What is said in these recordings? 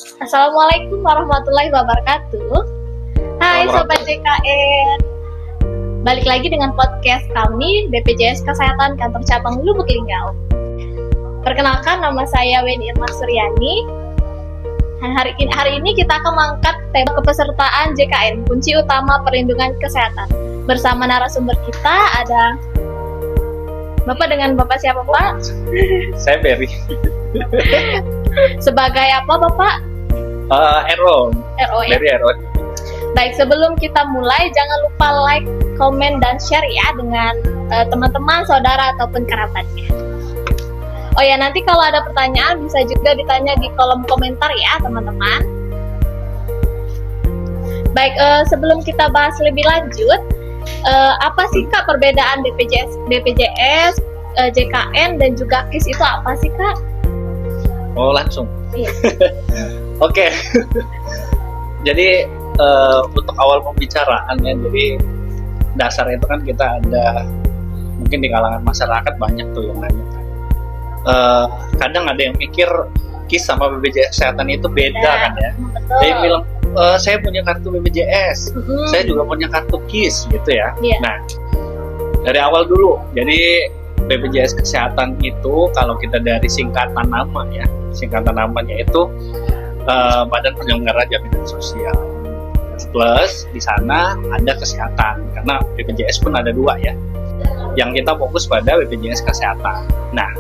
Assalamualaikum warahmatullahi wabarakatuh. Hai Sobat JKN, balik lagi dengan podcast kami BPJS Kesehatan Kantor Cabang Lubuk Linggau. Perkenalkan, nama saya Weni Irma Suryani. Hari ini kita akan mengangkat tema kepesertaan JKN, kunci utama perlindungan kesehatan. Bersama narasumber kita ada Bapak, dengan Bapak siapa Pak? Saya Berry. Sebagai apa Bapak? RO ya? Berry RO. Baik, sebelum kita mulai jangan lupa like, komen, dan share ya dengan teman-teman, saudara, ataupun kerabatnya. Oh ya, nanti kalau ada pertanyaan bisa juga ditanya di kolom komentar ya teman-teman. Baik, sebelum kita bahas lebih lanjut, apa sih Kak perbedaan BPJS, JKN, dan juga KIS itu apa sih Kak? Oh, langsung. Iya. Oke. Jadi untuk awal pembicaraannya, jadi dasar itu kan kita ada, mungkin di kalangan masyarakat banyak tuh yang nanya. Kadang ada yang mikir KIS sama BPJS Kesehatan itu beda kan ya. Betul. Dia bilang, saya punya kartu BPJS, saya juga punya kartu KIS gitu ya. Yeah. Nah, dari awal dulu, jadi BPJS Kesehatan itu kalau kita dari singkatan nama ya, singkatan namanya itu Badan Penyelenggara Jaminan Sosial. Plus di sana ada kesehatan, karena BPJS pun ada dua ya. Yang kita fokus pada BPJS Kesehatan. Nah,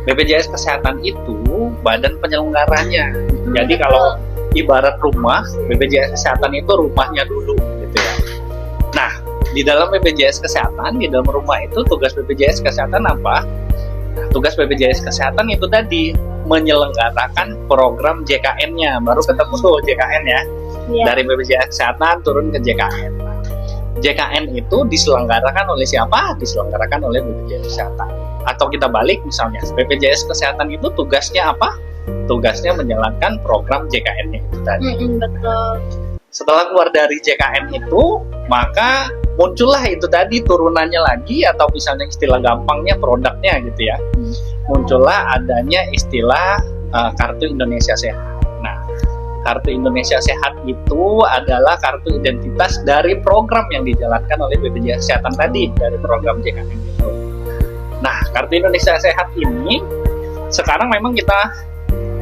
BPJS Kesehatan itu badan penyelenggaranya. Jadi kalau ibarat rumah, BPJS Kesehatan itu rumahnya dulu gitu ya. Nah, di dalam BPJS Kesehatan, di dalam rumah itu tugas BPJS Kesehatan apa? Nah, tugas BPJS Kesehatan itu tadi menyelenggarakan program JKN-nya. Baru ketemu tuh JKN ya. Yeah. Dari BPJS Kesehatan turun ke JKN. JKN itu diselenggarakan oleh siapa? Diselenggarakan oleh BPJS Kesehatan. Atau kita balik misalnya, BPJS Kesehatan itu tugasnya apa? Tugasnya menjalankan program JKN-nya itu tadi. Betul. Setelah keluar dari JKN itu, maka muncullah itu tadi turunannya lagi, atau misalnya istilah gampangnya produknya gitu ya. Muncullah adanya istilah Kartu Indonesia Sehat. Nah, Kartu Indonesia Sehat itu adalah kartu identitas dari program yang dijalankan oleh BPJS Kesehatan tadi, dari program JKN itu. Nah, Kartu Indonesia Sehat ini sekarang memang kita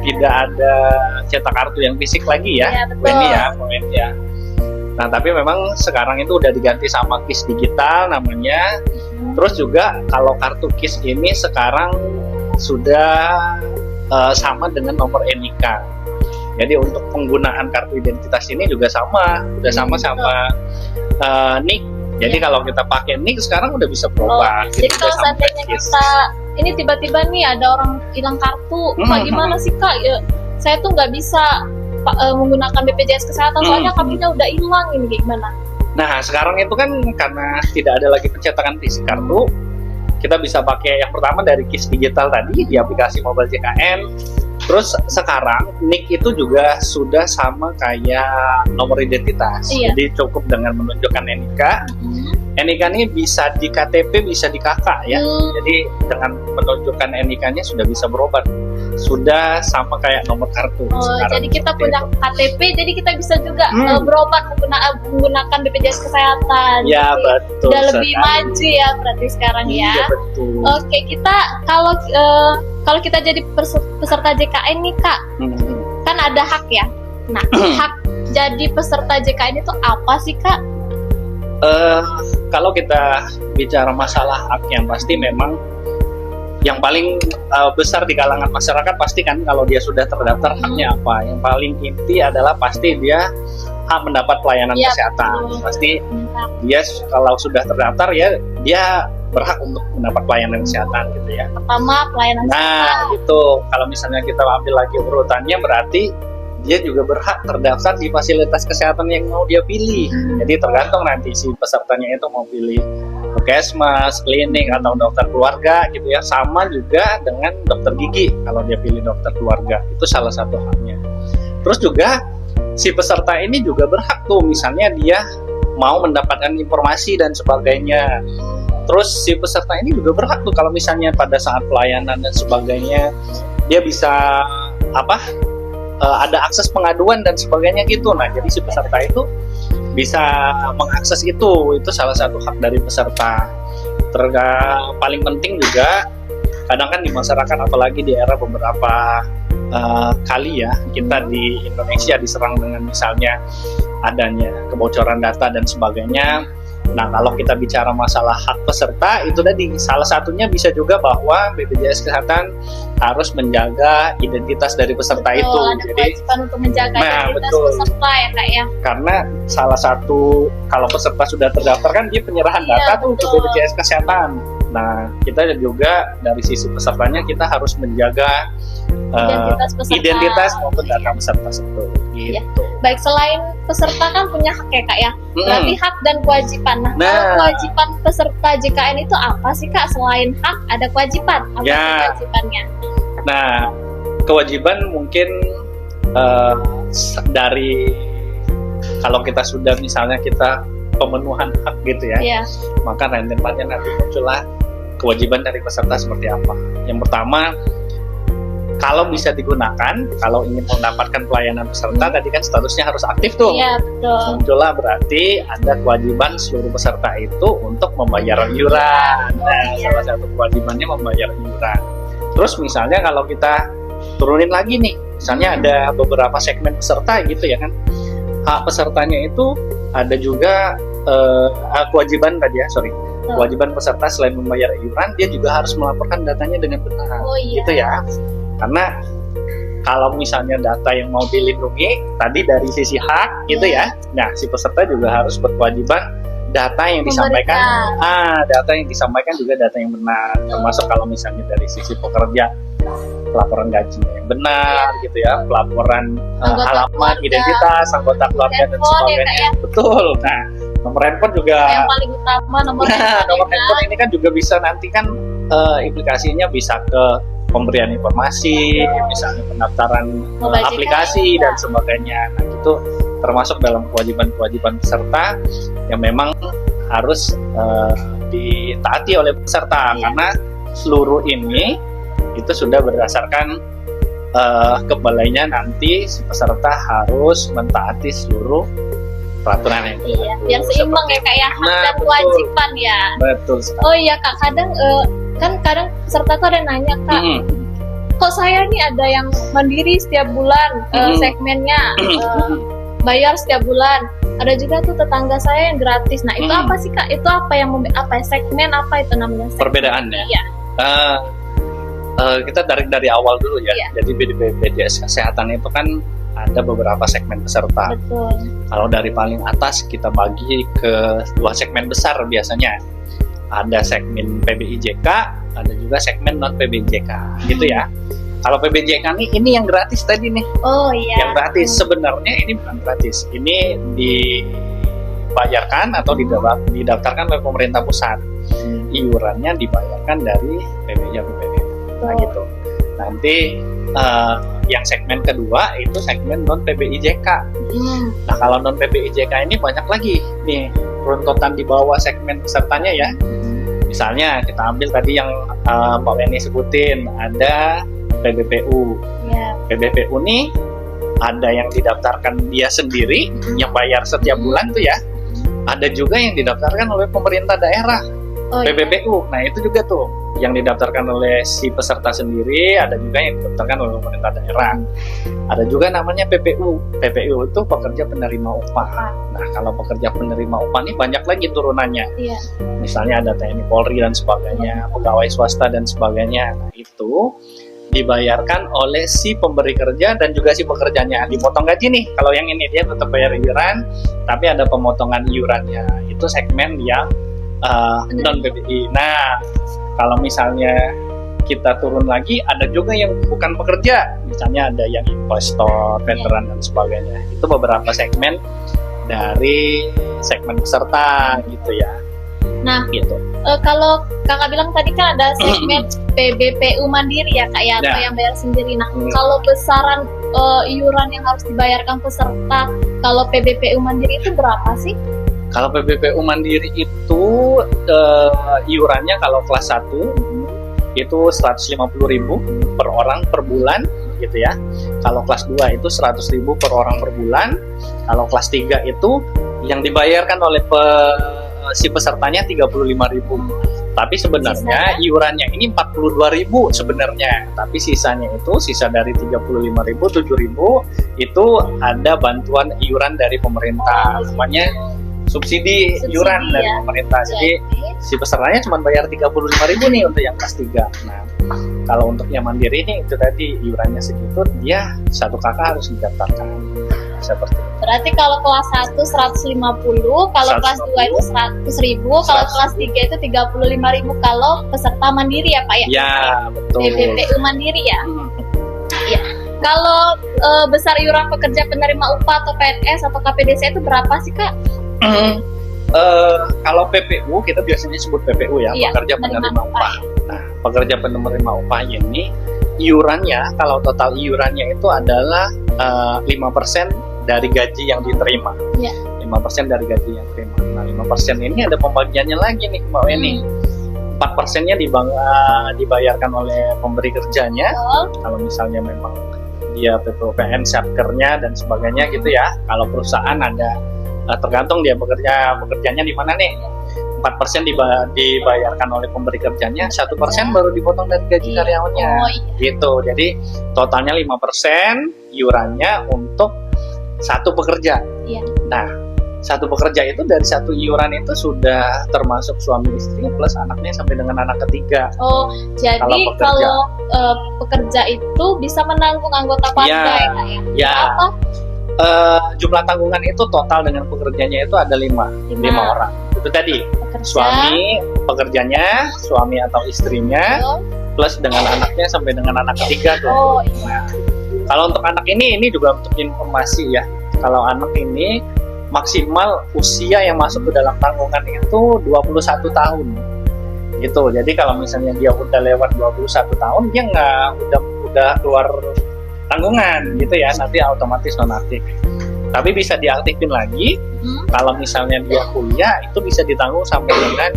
tidak ada cetak kartu yang fisik lagi ya, Weni ya. Nah, tapi memang sekarang itu udah diganti sama KIS digital namanya. Terus juga kalau kartu KIS ini sekarang sudah sama dengan nomor NIK. Jadi untuk penggunaan kartu identitas ini juga sama, udah sama-sama NIK. Jadi kalau kita pakai NIK sekarang udah bisa berubah. Jadi kalau seandainya kita ini tiba-tiba nih ada orang hilang kartu, Pak, gimana sih Kak? Ya, saya tuh nggak bisa menggunakan BPJS Kesehatan, soalnya kartunya udah hilang, ini gimana? Nah, sekarang itu kan karena tidak ada lagi pencetakan fisik kartu, kita bisa pakai yang pertama dari KIS digital tadi di aplikasi mobile JKN. Terus sekarang NIK itu juga sudah sama kayak nomor identitas. Iya. Jadi cukup dengan menunjukkan NIK. NIK ini bisa di KTP, bisa di KK ya. Jadi dengan menunjukkan NIK-nya sudah bisa berobat. Sudah sama kayak nomor kartu. Jadi kita punya KTP, jadi kita bisa juga berobat menggunakan BPJS Kesehatan. Ya, betul. Udah lebih maju ya berarti sekarang ya. Iya, betul. Oke, kita kalau kita jadi peserta JKN nih Kak, kan ada hak ya. Nah, hak jadi peserta JKN itu apa sih Kak? Kalau kita bicara masalah hak, yang pasti memang yang paling besar di kalangan masyarakat pasti kan kalau dia sudah terdaftar haknya apa. Yang paling inti adalah pasti dia hak mendapat pelayanan kesehatan. Pasti dia kalau sudah terdaftar ya dia berhak untuk mendapat pelayanan kesehatan gitu ya. Pertama pelayanan kesehatan. Nah, itu kalau misalnya kita ambil lagi urutannya, berarti dia juga berhak terdaftar di fasilitas kesehatan yang mau dia pilih. Jadi tergantung nanti si pesertanya itu mau pilih puskesmas, klinik, atau dokter keluarga gitu ya. Sama juga dengan dokter gigi kalau dia pilih dokter keluarga, itu salah satu haknya. Terus juga si peserta ini juga berhak tuh, misalnya dia mau mendapatkan informasi dan sebagainya. Terus si peserta ini juga berhak tuh kalau misalnya pada saat pelayanan dan sebagainya dia bisa ada akses pengaduan dan sebagainya gitu. Nah, jadi si peserta itu bisa mengakses itu salah satu hak dari peserta. Paling penting juga, kadang kan di masyarakat, apalagi di era beberapa kali ya, kita di Indonesia diserang dengan misalnya adanya kebocoran data dan sebagainya. Nah, kalau kita bicara masalah hak peserta, itu tadi salah satunya bisa juga bahwa BPJS Kesehatan harus menjaga identitas dari peserta itu. Ada kewajiban untuk menjaga identitas peserta ya Kak ya. Karena salah satu, kalau peserta sudah terdaftar kan dia penyerahan data tuh ke BPJS Kesehatan. Nah, kita juga dari sisi pesertanya kita harus menjaga identitas maupun data peserta tersebut. Gitu. Ya. Baik, selain peserta kan punya hak ya Kak ya. Berarti hak dan kewajiban. Nah, kalau kewajiban peserta JKN itu apa sih Kak? Selain hak ada kewajiban. Apa kewajibannya? Nah, kewajiban mungkin dari kalau kita sudah misalnya kita pemenuhan hak gitu ya, maka rentetannya nanti muncullah kewajiban dari peserta seperti apa. Yang pertama, kalau bisa digunakan, kalau ingin mendapatkan pelayanan peserta, tadi kan statusnya harus aktif tuh. Iya, betul. Muncullah berarti ada kewajiban seluruh peserta itu untuk membayar iuran. Nah, salah satu kewajibannya membayar iuran. Terus misalnya kalau kita turunin lagi nih, misalnya ada beberapa segmen peserta gitu ya kan, hak pesertanya itu ada juga kewajiban tadi ya, kewajiban peserta selain membayar iuran, dia juga harus melaporkan datanya dengan benar. Gitu ya. Karena kalau misalnya data yang mau dilindungi tadi dari sisi hak gitu ya, nah si peserta juga harus berkewajiban data yang disampaikan, data yang disampaikan juga data yang benar, termasuk kalau misalnya dari sisi pekerja, pelaporan gajinya yang benar gitu ya, pelaporan alamat, identitas, anggota keluarga dan sebagainya. Betul. Nah, nomor handphone juga yang paling utama, nomor handphone ini kan juga bisa nanti kan implikasinya bisa ke pemberian informasi, misalnya pendaftaran aplikasi dan sebagainya. Nah, itu termasuk dalam kewajiban-kewajiban peserta yang memang harus ditaati oleh peserta, karena seluruh ini itu sudah berdasarkan kembalinya nanti si peserta harus mentaati seluruh peraturan yang biar seimbang ya Kak ya, hak dan kewajiban ya. Betul sekali. Oh iya Kak, kadang peserta tuh ada nanya Kak, kok saya nih ada yang mandiri setiap bulan segmennya bayar setiap bulan, ada juga tuh tetangga saya yang gratis. Nah itu apa sih Kak? Itu apa yang segmen apa itu namanya? Perbedaannya? Iya. Kita dari awal dulu ya. Jadi BPJS Kesehatan itu kan ada beberapa segmen peserta. Betul. Kalau dari paling atas kita bagi ke dua segmen besar biasanya. Ada segmen PBIJK, ada juga segmen non PBIJK, gitu ya. Kalau PBIJK ini yang gratis tadi nih. Oh iya. Yang gratis sebenarnya ini bukan gratis. Ini dibayarkan atau didaftarkan oleh pemerintah pusat. Iurannya dibayarkan dari PBJK. Nah gitu. Nanti yang segmen kedua itu segmen non PBIJK. Nah kalau non PBIJK ini banyak lagi nih runtutan di bawah segmen pesertanya ya. Misalnya kita ambil tadi yang Mbak Weni sebutin, ada PBPU. PBPU nih ada yang didaftarkan dia sendiri yang bayar setiap bulan tuh ya. Ada juga yang didaftarkan oleh pemerintah daerah. PBPU. Nah itu juga tuh yang didaftarkan oleh si peserta sendiri, ada juga yang didaftarkan oleh pemerintah daerah. Ada juga namanya PPU. PPU itu pekerja penerima upah. Nah kalau pekerja penerima upah ini banyak lagi turunannya. Misalnya ada TNI Polri dan sebagainya, pegawai swasta dan sebagainya. Nah itu dibayarkan oleh si pemberi kerja dan juga si pekerjanya. Dipotong gaji nih. Kalau yang ini dia tetap bayar iuran, tapi ada pemotongan iurannya. Itu segmen yang non PBI. Nah, kalau misalnya kita turun lagi, ada juga yang bukan pekerja, misalnya ada yang investor, veteran dan sebagainya. Itu beberapa segmen dari segmen peserta gitu ya. Nah, gitu. Kalau kakak bilang tadi kan ada segmen PBPU mandiri ya Kak ya, atau yang bayar sendiri. Nah, kalau besaran iuran yang harus dibayarkan peserta kalau PBPU mandiri itu berapa sih? Kalau PBPU mandiri itu iurannya kalau kelas 1 itu 150.000 per orang per bulan. gitu ya. Kalau kelas 2 itu 100.000 per orang per bulan. Kalau kelas 3 itu yang dibayarkan oleh si pesertanya 35.000. Tapi sebenarnya iurannya ini 42.000 sebenarnya. Tapi sisanya itu sisa dari 35.000, 7.000 itu ada bantuan iuran dari pemerintah. Namanya subsidi iuran dari pemerintah. Jadi si pesertanya cuma bayar 35.000 nih untuk yang kelas 3. Nah, kalau untuk yang mandiri nih itu tadi iurannya segitu, dia satu kakak harus didaftarkan. Seperti itu. Berarti kalau kelas 1 150, kalau kelas 2 itu 100.000, kalau kelas 3 itu 35.000 kalau peserta mandiri ya Pak ya? Ya, betul. BPPU mandiri ya? Iya. Kalau besar iuran pekerja penerima upah atau PNS atau KPDC itu berapa sih Kak? Kalau PPU kita biasanya sebut PPU ya, iya, pekerja penerima upah. Nah, pekerja penerima upah ini iurannya, kalau total iurannya itu adalah 5% dari gaji yang diterima. Iya. 5% dari gaji yang diterima. Nah, 5% ini ada pembagiannya lagi nih Mbak Weni. 4%-nya dibayarkan oleh pemberi kerjanya. Kalau misalnya memang dia PPN, Satkernya dan sebagainya gitu ya. Kalau perusahaan ada tergantung dia bekerjanya di mana nih. 4% dibayarkan oleh pemberi kerjanya, 1% baru dipotong dari gaji karyawannya. Gitu. Jadi totalnya 5% iurannya untuk satu pekerja. Iya. Nah, satu pekerja itu dari satu iuran itu sudah termasuk suami istri plus anaknya sampai dengan anak ketiga. Oh, jadi kalau pekerja itu bisa menanggung anggota keluarga ya Kak ya? Ya. Apa? Jumlah tanggungan itu total dengan pekerjanya itu ada 5 orang. Itu tadi suami pekerjanya, suami atau istrinya, plus dengan anaknya sampai dengan anak ketiga tuh. Oh iya. Nah, kalau untuk anak ini juga untuk informasi ya. Kalau anak ini maksimal usia yang masuk ke dalam tanggungan itu 21 tahun. Gitu. Jadi kalau misalnya dia udah lewat 21 tahun, dia udah keluar tanggungan gitu ya, nanti otomatis nonaktif. Tapi bisa diaktifin lagi kalau misalnya dia kuliah, itu bisa ditanggung sampai dengan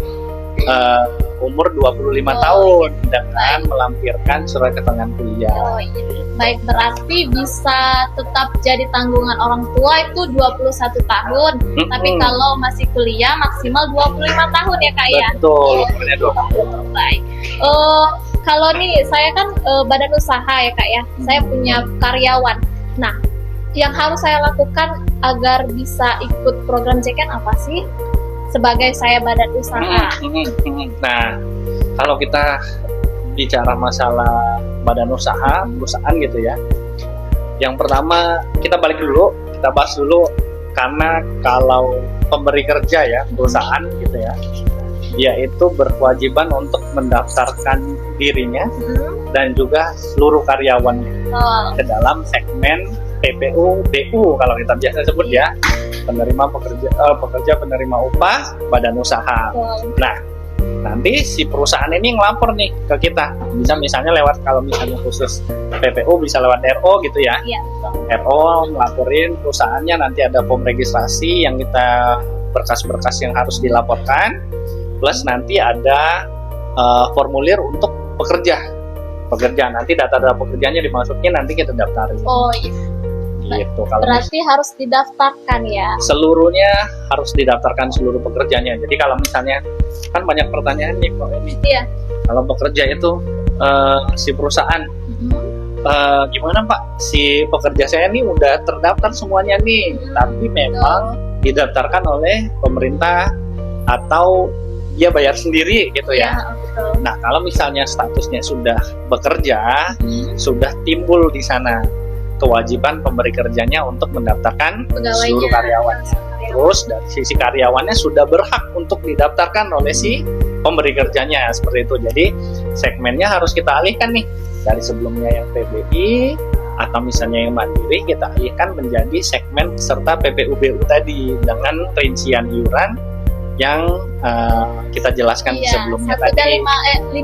umur 25 tahun dengan melampirkan surat keterangan kuliah. Oh, iya. Baik, berarti bisa tetap jadi tanggungan orang tua itu 21 tahun. Tapi kalau masih kuliah maksimal 25 tahun ya Kak ya? Betul. Baik. Kalau nih saya kan badan usaha ya Kak ya, saya punya karyawan. Nah, yang harus saya lakukan agar bisa ikut program JKN apa sih? Sebagai saya badan usaha. Nah, kalau kita bicara masalah badan usaha, perusahaan gitu ya. Yang pertama kita bahas dulu karena kalau pemberi kerja ya, perusahaan gitu ya, dia itu berkewajiban untuk mendaftarkan dirinya dan juga seluruh karyawannya ke dalam segmen PPU BU kalau kita biasa sebut ya, pekerja penerima upah badan usaha. Nah, nanti si perusahaan ini ngelapor nih ke kita, bisa misalnya lewat, kalau misalnya khusus PPU bisa lewat RO gitu ya. RO ngelaporin perusahaannya, nanti ada form registrasi yang kita berkas-berkas yang harus dilaporkan, plus nanti ada formulir untuk pekerja nanti data-data pekerjaannya dimasukin, nanti kita daftarin. Oh iya. Gitu. Kalau berarti harus didaftarkan ya? Seluruhnya harus didaftarkan, seluruh pekerjanya. Jadi kalau misalnya kan banyak pertanyaan nih Pak ini. Iya. Kalau pekerja itu si perusahaan gimana Pak? Si pekerja saya nih udah terdaftar semuanya nih, tapi memang didaftarkan oleh pemerintah atau dia bayar sendiri gitu ya. Betul. Nah, kalau misalnya statusnya sudah bekerja, sudah timbul di sana kewajiban pemberi kerjanya untuk mendaftarkan seluruh karyawannya. Terus dari sisi karyawannya sudah berhak untuk didaftarkan oleh si pemberi kerjanya, seperti itu. Jadi segmennya harus kita alihkan nih, dari sebelumnya yang PBI atau misalnya yang mandiri, kita alihkan menjadi segmen peserta PPU-BU tadi dengan rincian iuran yang kita jelaskan sebelumnya tadi. 5%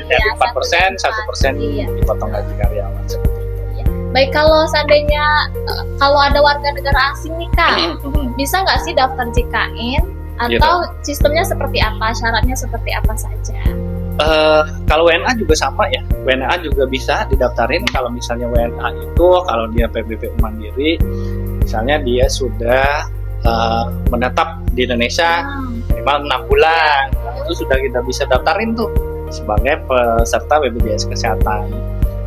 dari 4%, 1% dipotong gaji karyawan. Baik, kalau seandainya kalau ada warga negara asing nih Kak, bisa nggak sih daftar JKN? Atau sistemnya seperti apa, syaratnya seperti apa saja? Kalau WNA juga sama ya. WNA juga bisa didaftarin kalau misalnya WNA itu kalau dia PBPU Mandiri, misalnya dia sudah menetap di Indonesia minimal 6 bulan, itu sudah kita bisa daftarin tuh sebagai peserta BPJS Kesehatan.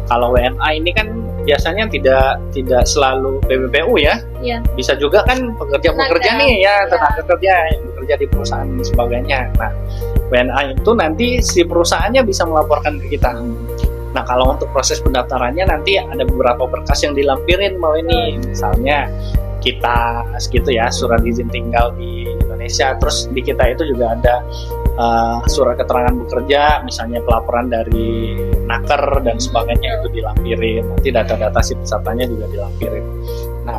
Kalau WNA ini kan biasanya tidak selalu PBPU ya, Iya. bisa juga kan pekerja-pekerja Tenaga. nih ya, Iya. tenaga kerja yang bekerja di perusahaan dan sebagainya. Nah, WNA itu nanti si perusahaannya bisa melaporkan ke kita. Nah, kalau untuk proses pendaftarannya nanti ada beberapa berkas yang dilampirin mau ini, misalnya kita segitu ya, surat izin tinggal di Indonesia, terus di kita itu juga ada surat keterangan bekerja, misalnya pelaporan dari Naker dan sebagainya itu dilampirin, nanti data-data si pesertanya juga dilampirin. Nah,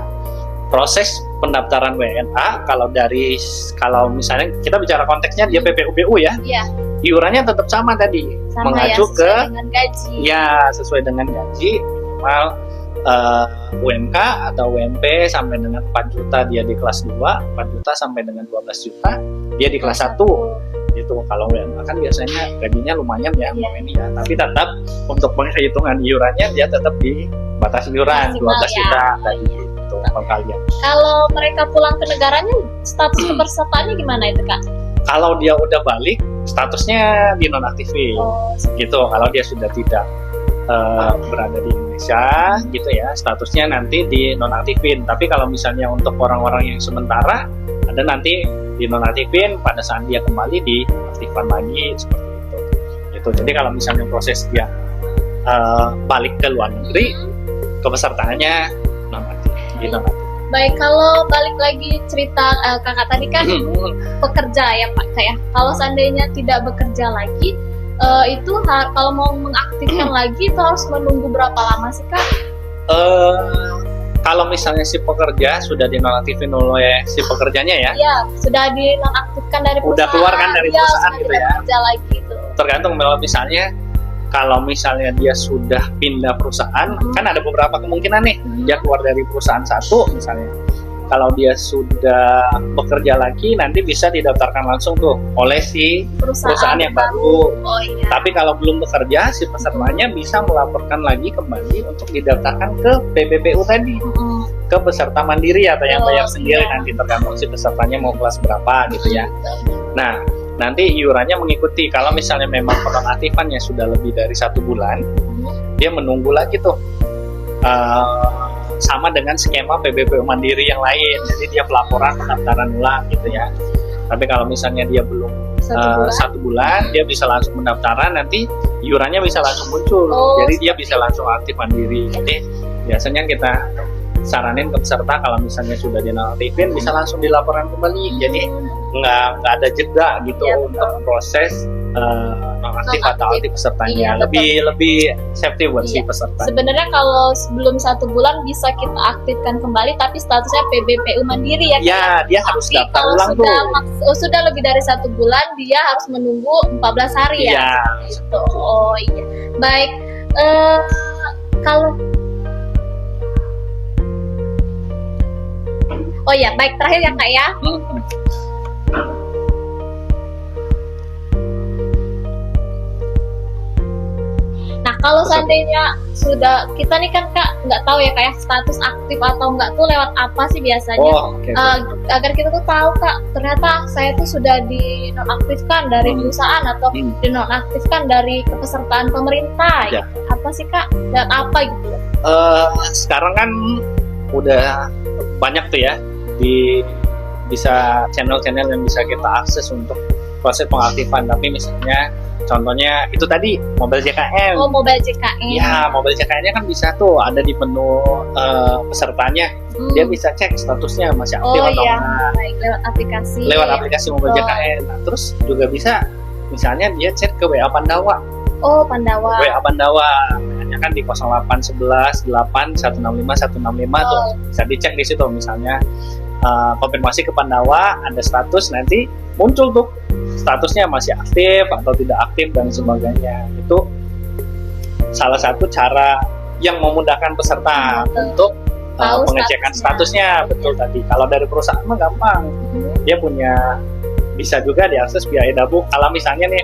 proses pendaftaran WNA kalau misalnya kita bicara konteksnya dia PPUBU ya, Iya. iurannya tetap sama tadi, Sama mengacu ya, ke sesuai dengan gaji. ya sesuai dengan gaji minimal UMK atau UMP sampai dengan 4 juta dia di kelas 2, 4 juta sampai dengan 12 juta dia di kelas 1 gitu. Kalau WNA kan biasanya gajinya lumayan ya, Iya. ini ya, tapi tetap untuk penghitungan iurannya dia tetap di batas iuran Maksimal 12 ya. juta tadi gitu kalau kalian. Kalau mereka pulang ke negaranya, status kepesertaannya gimana itu Kak? Kalau dia udah balik statusnya dinonaktifin. Oh, Gitu. Kalau dia sudah tidak berada di Indonesia gitu ya, statusnya nanti dinonaktifin. Tapi kalau misalnya untuk orang-orang yang sementara ada nanti dinonaktifin, pada saat dia kembali diaktifkan lagi seperti itu. Gitu. Jadi kalau misalnya proses dia balik ke luar negeri, kepesertaannya nonaktif, dinonaktif. baik, kalau balik lagi cerita kakak tadi kan pekerja ya Pak, kayak kalau seandainya tidak bekerja lagi, itu kalau mau mengaktifkan lagi itu harus menunggu berapa lama sih Kak? Kalau misalnya si pekerja sudah dinonaktifin oleh si pekerjanya ya, Iya, sudah dinonaktifkan dari perusahaan. Udah keluar kan dari Iya, perusahaan sudah gitu tidak ya. bekerja lagi itu. tergantung kalau misalnya dia sudah pindah perusahaan, kan ada beberapa kemungkinan nih, dia keluar dari perusahaan satu misalnya. Kalau dia sudah bekerja lagi, nanti bisa didaftarkan langsung tuh oleh si perusahaan yang baru. Oh iya. Tapi kalau belum bekerja, si pesertanya bisa melaporkan lagi kembali untuk didaftarkan ke PBPU tadi, ke peserta mandiri atau yang bayar sendiri, iya. nanti tergantung si pesertanya mau kelas berapa gitu ya. Nah, nanti iurannya mengikuti. Kalau misalnya memang penonaktifannya sudah lebih dari 1 bulan, dia menunggu lagi tuh. Sama dengan skema PBPU Mandiri yang lain, jadi dia pelaporan pendaftaran ulang gitu ya. Tapi kalau misalnya dia belum 1 bulan, dia bisa langsung pendaftaran, nanti iurannya bisa langsung muncul. Oh, Jadi dia bisa langsung aktif mandiri. Jadi biasanya kita saranin ke peserta kalau misalnya sudah dinonaktifin bisa langsung dilaporkan kembali. Jadi nggak ada jeda gitu Ya, untuk proses nonaktif atau aktif pesertanya. Iya, Lebih safety buat si Iya. peserta. Sebenarnya kalau sebelum 1 bulan bisa kita aktifkan kembali, tapi statusnya PBPU Mandiri ya. Ya, dia harus Tapi daftar kalau ulang tuh. sudah lebih dari 1 bulan, dia harus menunggu 14 hari ya. Iya. Gitu. Oh iya. Baik. Kalau Oh ya, baik, terakhir ya Kak ya. Nah, kalau seandainya sudah kita nih kan Kak nggak tahu ya kayak status aktif atau nggak tuh lewat apa sih biasanya? Oh, oke. Agar kita tuh tahu Kak, ternyata saya tuh sudah dinonaktifkan dari perusahaan atau dinonaktifkan dari kepesertaan pemerintah. Ya. Gitu. Apa sih Kak? Dan apa gitu? Sekarang kan udah banyak tuh ya, bisa channel-channel yang bisa kita akses untuk proses pengaktifan. Tapi misalnya contohnya itu tadi Mobile JKN. Oh, Mobile JKN. Ya, Mobile JKN-nya kan bisa tuh ada di menu pesertanya. Dia bisa cek statusnya masih aktif atau iya, enggak baik, lewat aplikasi. lewat aplikasi Mobile Oh. JKN. Nah, terus juga bisa misalnya dia chat ke WA Pandawa. Oh, Pandawa. WA Pandawa hanya kan di 0811 8 165 165 tuh bisa dicek di situ misalnya konfirmasi ke Pandawa ada status, nanti muncul tuh statusnya masih aktif atau tidak aktif dan sebagainya. Itu salah satu cara yang memudahkan peserta untuk Tahu pengecekan statusnya. Betul tadi. Kalau dari perusahaan mah gampang, dia punya bisa juga diakses via e-Dabuk. Kalau misalnya nih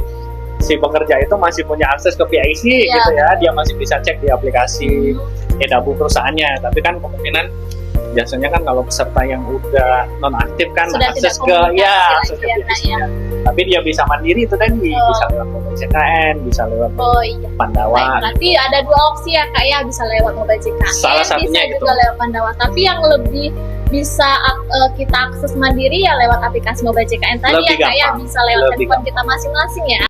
si pekerja itu masih punya akses ke PIC Iya, gitu ya, dia masih bisa cek di aplikasi e-dabu perusahaannya. Tapi kan kemungkinan biasanya kan kalau peserta yang udah nonaktif kan Sudah akses tidak ke komunikasi ya lagi akses ke ya, PIC. Kak, ya. Tapi dia bisa mandiri itu tadi, Oh. bisa lewat mobile CKN, bisa lewat Oh iya. Pandawa. Baik, berarti ada dua opsi ya Kak ya, bisa lewat mobile CKN, Salah satunya bisa itu. juga lewat Pandawa. Tapi yang lebih bisa kita akses mandiri ya lewat aplikasi mobile CKN tadi Lebih ya Kak ya, gampang. bisa lewat Lebih handphone kita masing-masing ya.